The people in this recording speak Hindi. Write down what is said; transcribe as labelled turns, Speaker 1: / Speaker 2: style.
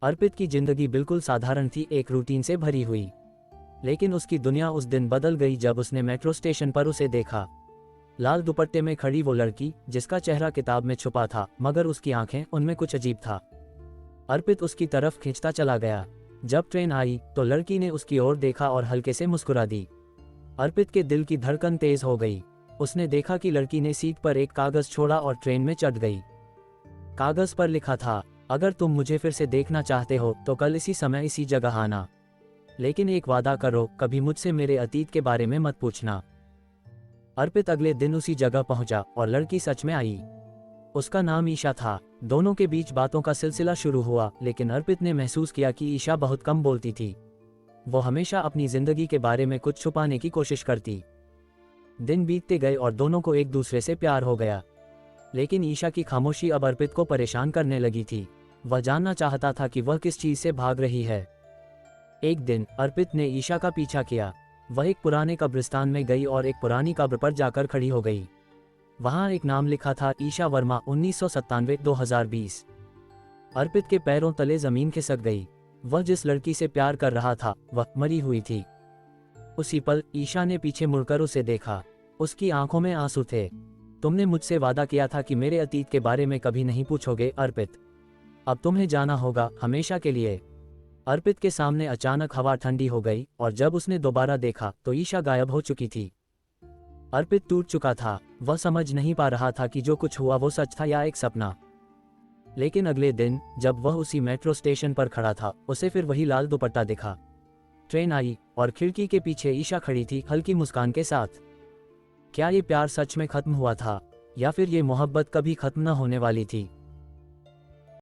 Speaker 1: अर्पित की जिंदगी बिल्कुल साधारण थी, एक रूटीन से भरी हुई। लेकिन उसकी दुनिया उस दिन बदल गई जब उसने मेट्रो स्टेशन पर उसे देखा। लाल दुपट्टे में खड़ी वो लड़की, जिसका चेहरा किताब में छुपा था, मगर उसकी आंखें, उनमें कुछ अजीब था। अर्पित उसकी तरफ खींचता चला गया। जब ट्रेन आई तो लड़की ने उसकी ओर देखा और हल्के से मुस्कुरा दी। अर्पित के दिल की धड़कन तेज हो गई। उसने देखा कि लड़की ने सीट पर एक कागज छोड़ा और ट्रेन में चढ़ गई। कागज पर लिखा था, अगर तुम मुझे फिर से देखना चाहते हो तो कल इसी समय इसी जगह आना, लेकिन एक वादा करो, कभी मुझसे मेरे अतीत के बारे में मत पूछना। अर्पित अगले दिन उसी जगह पहुंचा और लड़की सच में आई। उसका नाम ईशा था। दोनों के बीच बातों का सिलसिला शुरू हुआ, लेकिन अर्पित ने महसूस किया कि ईशा बहुत कम बोलती थी। वो हमेशा अपनी जिंदगी के बारे में कुछ छुपाने की कोशिश करती। दिन बीतते गए और दोनों को एक दूसरे से प्यार हो गया। लेकिन ईशा की खामोशी अब अर्पित को परेशान करने लगी थी। वह जानना चाहता था कि वह किस चीज से भाग रही है। एक दिन अर्पित ने ईशा का पीछा किया। वह एक पुराने कब्रिस्तान में गई और एक पुरानी कब्र पर जाकर खड़ी हो गई। वहां एक नाम लिखा था, ईशा वर्मा, 1997-2020। अर्पित के पैरों तले जमीन खिसक गई। वह जिस लड़की से प्यार कर रहा था वह मरी हुई थी। उसी पल ईशा ने पीछे मुड़कर उसे देखा। उसकी आंखों में आंसू थे। तुमने मुझसे वादा किया था कि मेरे अतीत के बारे में कभी नहीं पूछोगे अर्पित। अब तुम्हें जाना होगा, हमेशा के लिए। अर्पित के सामने अचानक हवा ठंडी हो गई और जब उसने दोबारा देखा तो ईशा गायब हो चुकी थी। अर्पित टूट चुका था। वह समझ नहीं पा रहा था कि जो कुछ हुआ वो सच था या एक सपना। लेकिन अगले दिन जब वह उसी मेट्रो स्टेशन पर खड़ा था, उसे फिर वही लाल दुपट्टा दिखा। ट्रेन आई और खिड़की के पीछे ईशा खड़ी थी, हल्की मुस्कान के साथ। क्या ये प्यार सच में खत्म हुआ था, या फिर ये मोहब्बत कभी खत्म न होने वाली थी?